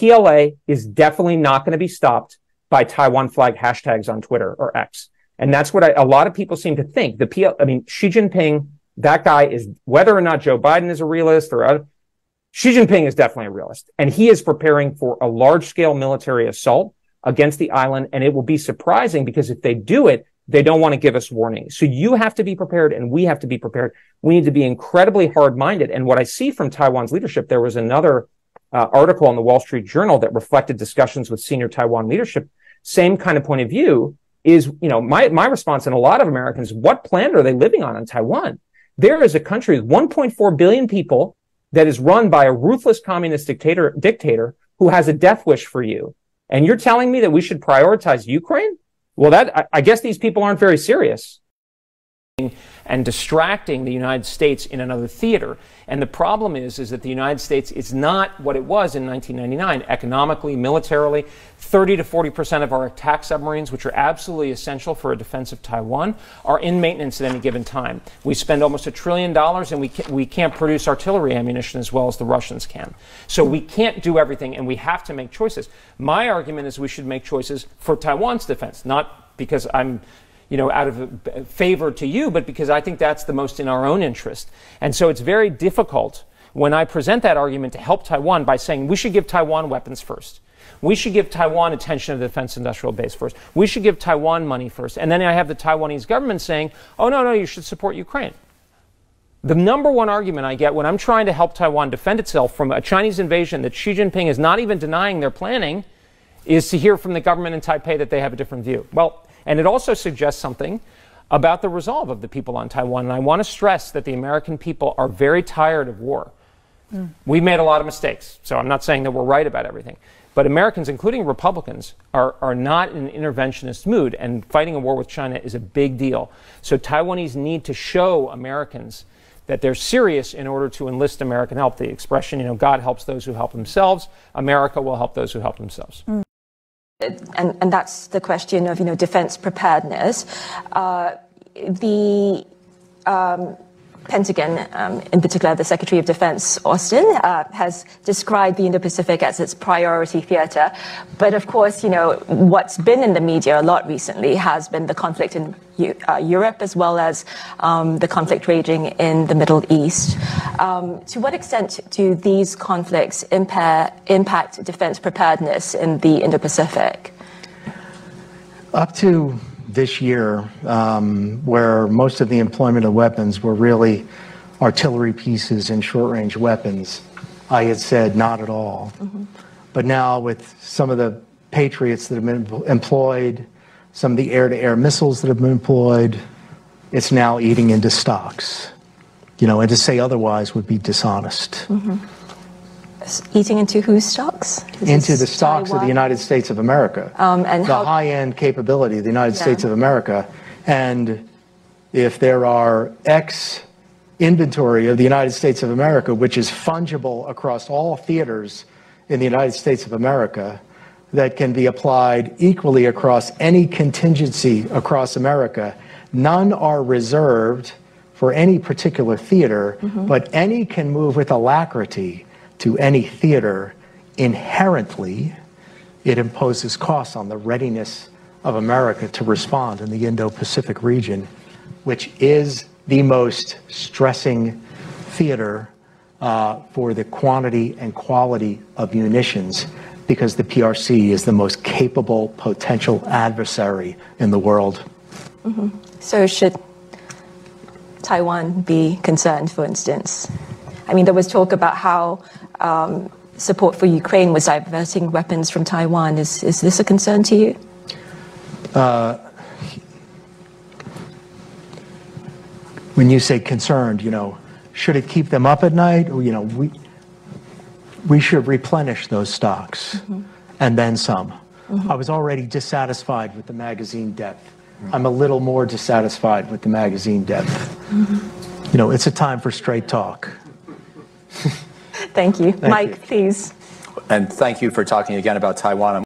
PLA is definitely not going to be stopped by Taiwan flag hashtags on Twitter or X. And that's what a lot of people seem to think. Xi Jinping, that guy is, whether or not Joe Biden is a realist or other, Xi Jinping is definitely a realist. And he is preparing for a large-scale military assault against the island. And it will be surprising because if they do it, they don't want to give us warning. So you have to be prepared and we have to be prepared. We need to be incredibly hard-minded. And what I see from Taiwan's leadership, there was another article in the Wall Street Journal that reflected discussions with senior Taiwan leadership. Same kind of point of view is, my response and a lot of Americans, what planet are they living on in Taiwan? There is a country with 1.4 billion people that is run by a ruthless communist dictator who has a death wish for you. And you're telling me that we should prioritize Ukraine? Well, I guess these people aren't very serious. And distracting the United States in another theater. And the problem is that the United States is not what it was in 1999, economically, militarily. 30 to 40% of our attack submarines, which are absolutely essential for a defense of Taiwan, are in maintenance at any given time. We spend almost $1 trillion and we can't produce artillery ammunition as well as the Russians can. So we can't do everything and we have to make choices. My argument is we should make choices for Taiwan's defense, not because I'm out of favor to you, but because I think that's the most in our own interest. And so it's very difficult when I present that argument to help Taiwan by saying we should give Taiwan weapons first. We should give Taiwan attention to the defense industrial base first. We should give Taiwan money first. And then I have the Taiwanese government saying, oh, no, you should support Ukraine. The number one argument I get when I'm trying to help Taiwan defend itself from a Chinese invasion that Xi Jinping is not even denying they're planning is to hear from the government in Taipei that they have a different view. Well, and it also suggests something about the resolve of the people on Taiwan. And I want to stress that the American people are very tired of war. We've made a lot of mistakes, so I'm not saying that we're right about everything. But Americans, including Republicans, are not in an interventionist mood, and fighting a war with China is a big deal. So Taiwanese need to show Americans that they're serious in order to enlist American help. The expression, God helps those who help themselves. America will help those who help themselves. And that's the question of, defense preparedness. The Pentagon, in particular, the Secretary of Defense, Austin, has described the Indo-Pacific as its priority theater. But of course, what's been in the media a lot recently has been the conflict in Europe, as well as the conflict raging in the Middle East. To what extent do these conflicts impact defense preparedness in the Indo-Pacific? Up to this year, where most of the employment of weapons were really artillery pieces and short-range weapons, I had said not at all. But now with some of the Patriots that have been employed, some of the air-to-air missiles that have been employed, it's now eating into stocks. And to say otherwise would be dishonest. Eating into whose stocks? Into the stocks of the United States of America. And the high-end capability of the United States of America. And if there are X inventory of the United States of America, which is fungible across all theaters in the United States of America, that can be applied equally across any contingency across America, none are reserved for any particular theater, but any can move with alacrity to any theater. Inherently, it imposes costs on the readiness of America to respond in the Indo-Pacific region, which is the most stressing theater for the quantity and quality of munitions, because the PRC is the most capable potential adversary in the world. So should Taiwan be concerned, for instance? I mean, there was talk about how support for Ukraine was diverting weapons from Taiwan. Is this a concern to you? When you say concerned, should it keep them up at night? Or, we should replenish those stocks and then some. I was already dissatisfied with the magazine depth. I'm a little more dissatisfied with the magazine depth. It's a time for straight talk. Thank you. Mike, please. And thank you for talking again about Taiwan.